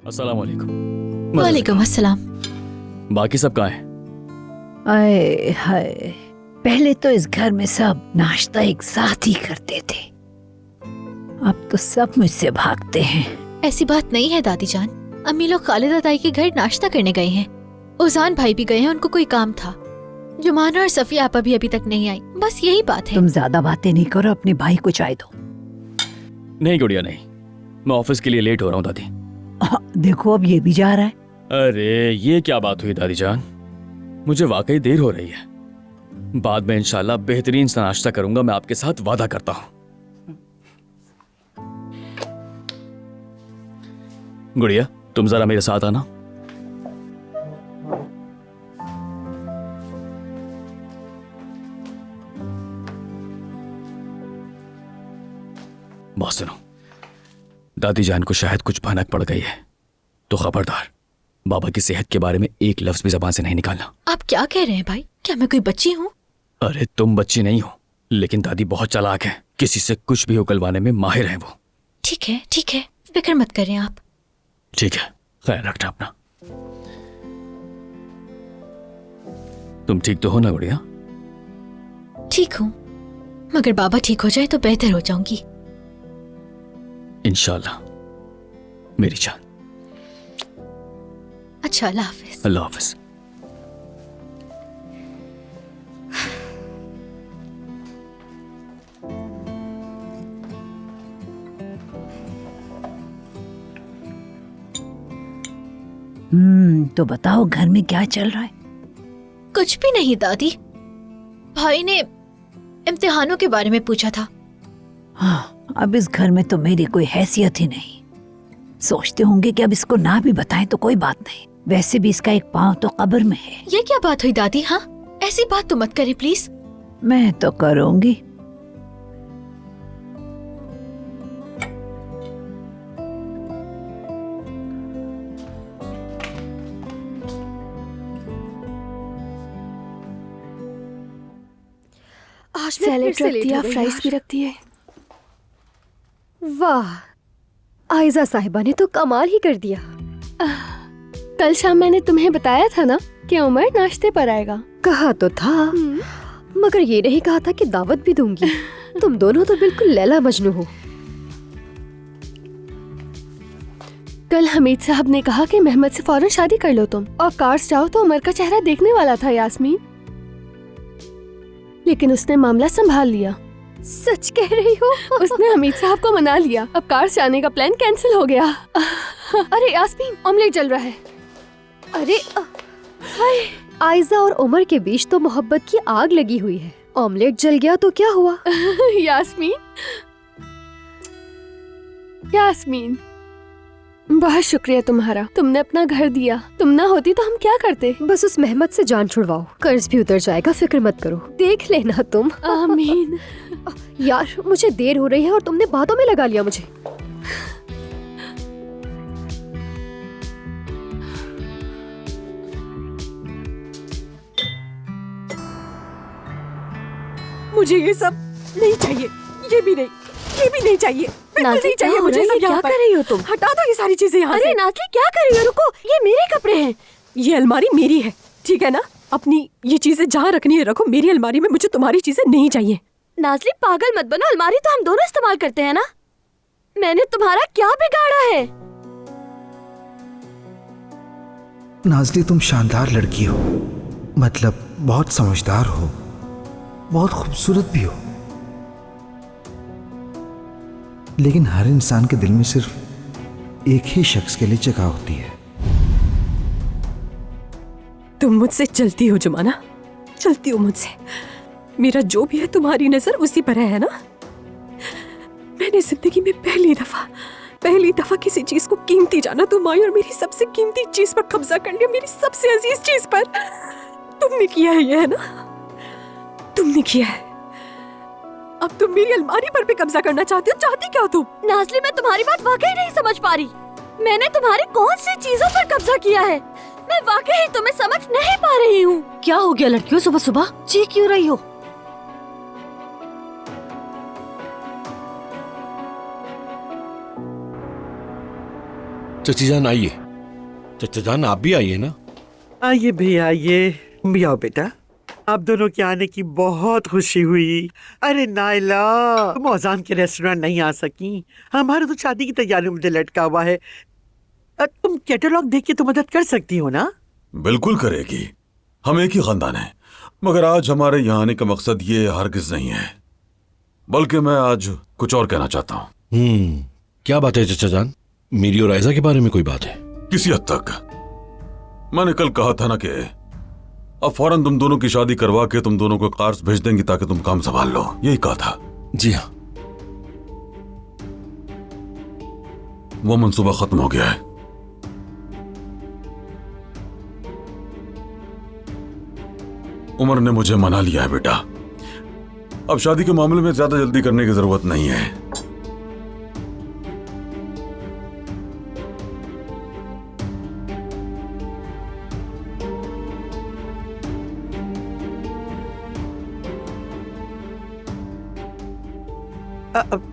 अस्सलाम वालेकुम। वालेकुम अस्सलाम। बाकी सब कहाँ हैं? आए हाय, पहले तो इस घर में सब नाश्ता एक साथ ही करते थे, अब तो सब मुझसे भागते हैं। ऐसी बात नहीं है दादी जान, अम्मी लोग खालिदा ताई के घर नाश्ता करने गए हैं। उजान भाई भी गए हैं, उनको कोई काम था। जुमाना और सफिया आपा भी अभी तक नहीं आई, बस यही बात है। तुम ज्यादा बातें नहीं करो, अपने भाई को चाय दो। नहीं गुड़िया नहीं, मैं ऑफिस के लिए लेट हो रहा हूँ दादी। देखो अब ये भी जा रहा है। अरे ये क्या बात हुई दादी जान, मुझे वाकई देर हो रही है। बाद में इंशाल्लाह बेहतरीन सा नाश्ता करूंगा, मैं आपके साथ वादा करता हूँ। गुड़िया तुम जरा मेरे साथ आना। बहुत सुनो, दादी जान को शायद कुछ भनक पड़ गई है, तो खबरदार बाबा की सेहत के बारे में एक लफ्ज भी जबान से नहीं निकालना। आप क्या कह रहे हैं भाई, क्या मैं कोई बच्ची हूँ? अरे तुम बच्ची नहीं हो, लेकिन दादी बहुत चालाक है, किसी से कुछ भी उगलवाने में माहिर है वो। ठीक है ठीक है, फिक्र मत करें आप। ठीक है, ख्याल रखना अपना। तुम ठीक तो हो ना गुड़िया? ठीक हूँ, मगर बाबा ठीक हो जाए तो बेहतर हो जाऊंगी इंशाल्लाह मेरी जान। अच्छा, अल्लाह हाफिज। अल्लाह हाफिज। तो बताओ घर में क्या चल रहा है? कुछ भी नहीं दादी, भाई ने इम्तिहानों के बारे में पूछा था। हाँ, अब इस घर में तो मेरी कोई हैसियत ही नहीं। सोचते होंगे कि अब इसको ना भी बताएं तो कोई बात नहीं, वैसे भी इसका एक पाँव तो कब्र में है। ये क्या बात हुई दादी? हाँ, ऐसी बात तो मत करें प्लीज। मैं तो करूंगी। आज सैलेड रख दिया, फ्राइज भी रख दिए। वाह, आयजा साहिबा ने तो कमाल ही कर दिया। कल शाम मैंने तुम्हें बताया था ना कि उमर नाश्ते पर आएगा। कहा तो था, मगर ये नहीं कहा था कि दावत भी दूंगी। तुम दोनों तो बिल्कुल लैला मजनू हो। कल हमीद साहब ने कहा कि मेहमद से फौरन शादी कर लो तुम, और कार्स जाओ तो उमर का चेहरा देखने वाला था यास्मीन, लेकिन उसने मामला संभाल लिया। सच कह रही हो? उसने हमीद साहब को मना लिया, अब कार्स जाने का प्लान कैंसिल हो गया। अरे यास्मीन, ऑमलेट जल रहा है। अरे हाय, आयजा और उमर के बीच तो मोहब्बत की आग लगी हुई है, ऑमलेट जल गया तो क्या हुआ? यास्मीन, यास्मीन बहुत शुक्रिया तुम्हारा, तुमने अपना घर दिया। तुम ना होती तो हम क्या करते? बस उस मेहमद से जान छुड़वाओ, कर्ज भी उतर जाएगा, फिक्र मत करो, देख लेना तुम। आमीन। यार मुझे देर हो रही है और तुमने बातों में लगा लिया मुझे। मुझे ये सब नहीं चाहिए, ये भी नहीं, ये भी नहीं चाहिए, बिल्कुल नहीं चाहिए मुझे सब। क्या कर रही हो तुम? हटा दो ये सारी चीजें यहाँ से। अरे नाज़ली क्या कर रही हो? रुको, ये मेरे कपड़े हैं। ये अलमारी मेरी है, ठीक है ना? अपनी ये चीजें जहाँ रखनी है रखो, मेरी अलमारी में मुझे तुम्हारी चीजें नहीं चाहिए। नाज़ली पागल मत बनो, अलमारी तो हम दोनों इस्तेमाल करते हैं ना। मैंने तुम्हारा क्या बिगाड़ा है? नाज़ली तुम शानदार लड़की हो, मतलब बहुत समझदार हो, बहुत खूबसूरत भी हो, लेकिन हर इंसान के दिल में सिर्फ एक ही शख्स के लिए जगह होती है। तुम मुझसे चलती हो जुमाना, चलती हो मुझसे। मेरा जो भी है तुम्हारी नजर उसी पर है ना? मैंने जिंदगी में पहली दफा किसी चीज को कीमती जाना। तुम आई और मेरी सबसे कीमती चीज पर कब्जा कर लिया, मेरी सबसे अजीज चीज पर। तुमने किया है ये, है ना? तुमने किया है। अब तुम मेरी अलमारी पर भी कब्जा करना चाहती हो। चाहती क्या हो तुम? नाज़ली मैं तुम्हारी बात वाकई नहीं समझ पा रही। मैंने तुम्हारी कौन सी चीजों पर कब्जा किया है? मैं वाकई तुम्हें समझ नहीं पा रही हूँ। क्या हो गया लड़कियों, सुबह सुबह चीख क्यों रही हो? चची जान आइए। चचा जान आप भी आइए ना। आइए भी आइए, भी आओ बेटा। आप दोनों के आने की बहुत खुशी हुई। अरे नाइला, तुम औजान के रेस्टोरेंट नहीं आ सकी। हमारा तो शादी की तैयारियों में दिल लटका हुआ है। तुम कैटलॉग देख के तो मदद कर सकती हो ना? बिल्कुल करेगी, हम एक ही खानदान है। मगर आज हमारे यहाँ आने का मकसद ये हरगिज नहीं है, बल्कि मैं आज कुछ और कहना चाहता हूँ। क्या बात है चचा जान? मेरी और आयजा के बारे में कोई बात है? किसी हद तक। मैंने कल कहा था ना कि अब फौरन तुम दोनों की शादी करवा के तुम दोनों को कार्स भेज देंगी ताकि तुम काम संभाल लो, यही कहा था। जी हाँ। वो मंसूबा खत्म हो गया है। उमर ने मुझे मना लिया है बेटा। अब शादी के मामले में ज्यादा जल्दी करने की जरूरत नहीं है।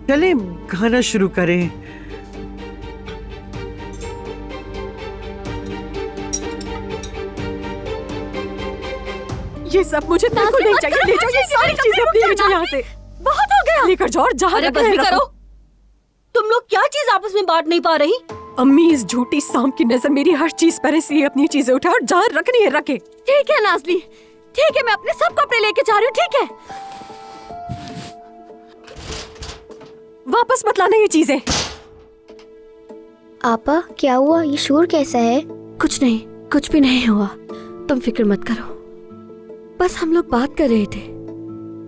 चलें खाना शुरू करें। ये सब मुझे बिल्कुल नहीं चाहिए। ले जाओ ये सारी चीजें अपनी, ले जाओ यहाँ से। बहुत हो गया। लेकर जाओ और जहाँ अरे बस रखना है भी रखो। करो। तुम लोग क्या चीज आपस में बांट नहीं पा रही? अम्मी इस झूठी सांप की नजर मेरी हर चीज पर, इसलिए अपनी चीजें उठा और जहाँ रखनी है रखे। ठीक है नाज़ली, ठीक है, मैं अपने सब कपड़े लेके जा रही हूँ। ठीक है, वापस मत लाना ये चीजें। आपा क्या हुआ? ये शोर कैसा है? कुछ नहीं, कुछ भी नहीं हुआ। तुम फिक्र मत करो, बस हम लोग बात कर रहे थे।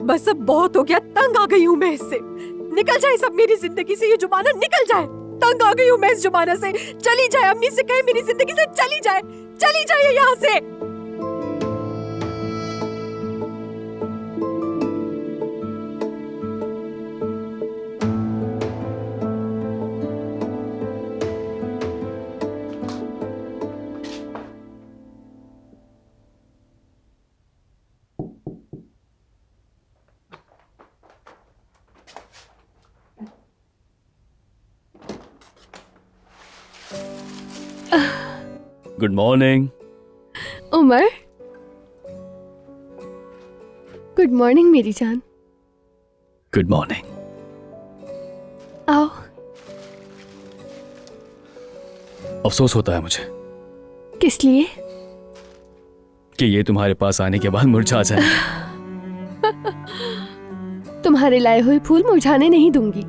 बस अब बहुत हो गया, तंग आ गई हूँ मैं इससे। निकल जाए सब मेरी जिंदगी से, ये जुबाना निकल जाए। तंग आ गई हूँ मैं इस जुबाना से। चली जाए, अम्मी से कहे मेरी जिंदगी से चली जाए, चली जाए यहाँ से। Good morning. Umar, good morning मेरी जान। Good morning. आओ। अफसोस होता है मुझे किस लिए? कि ये तुम्हारे पास आने के बाद मुरझा जाए। तुम्हारे लाए हुए फूल मुरझाने नहीं दूंगी।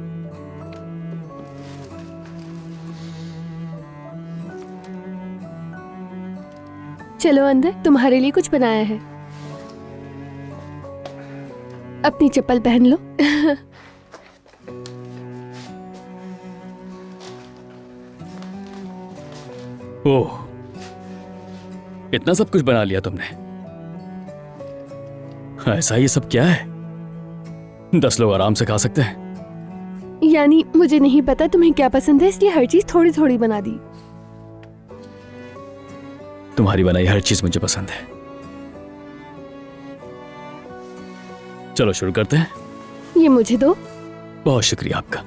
चलो अंदर, तुम्हारे लिए कुछ बनाया है। अपनी चप्पल पहन लो। ओह, इतना सब कुछ बना लिया तुमने? ऐसा ये सब क्या है? 10 लोग आराम से खा सकते हैं। यानी मुझे नहीं पता तुम्हें क्या पसंद है, इसलिए हर चीज थोड़ी थोड़ी बना दी। तुम्हारी बनाई हर चीज मुझे पसंद है। चलो शुरू करते हैं। ये मुझे दो। बहुत शुक्रिया आपका।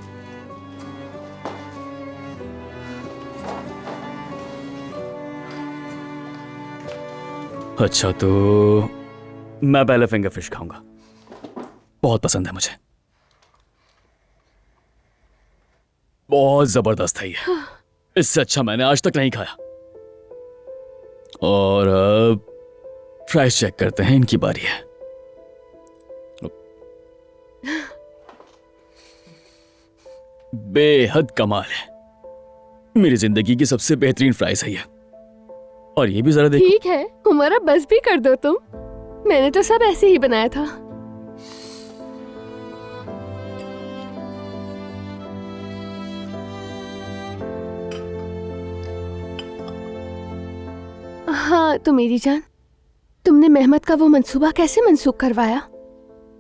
अच्छा तो मैं पहले फिंगर फिश खाऊंगा, बहुत पसंद है मुझे। बहुत जबरदस्त है ये। इससे अच्छा मैंने आज तक नहीं खाया। और अब फ्राइज चेक करते हैं, इनकी बारी है। बेहद कमाल है। मेरी जिंदगी की सबसे बेहतरीन फ्राइज है ये। और ये भी जरा देखो। ठीक है उमर, अब बस भी कर दो तुम। मैंने तो सब ऐसे ही बनाया था। हाँ तो मेरी जान, तुमने मेहमत का वो मंसूबा कैसे मनसूख करवाया?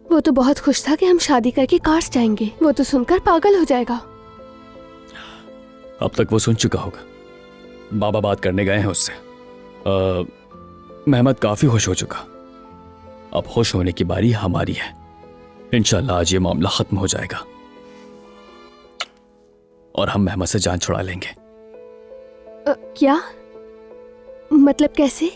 वो तो बहुत खुश था कि हम शादी करके कार्स जाएंगे। वो तो सुनकर पागल हो जाएगा। अब तक वो सुन चुका होगा। बाबा बात करने गए हैं उससे। मेहमत काफी खुश हो चुका। अब खुश होने की बारी हमारी है। इंशाल्लाह आज ये मामला खत्म हो जाएगा और हम मेहमत से जान छुड़ा लेंगे। क्या मतलब कैसे?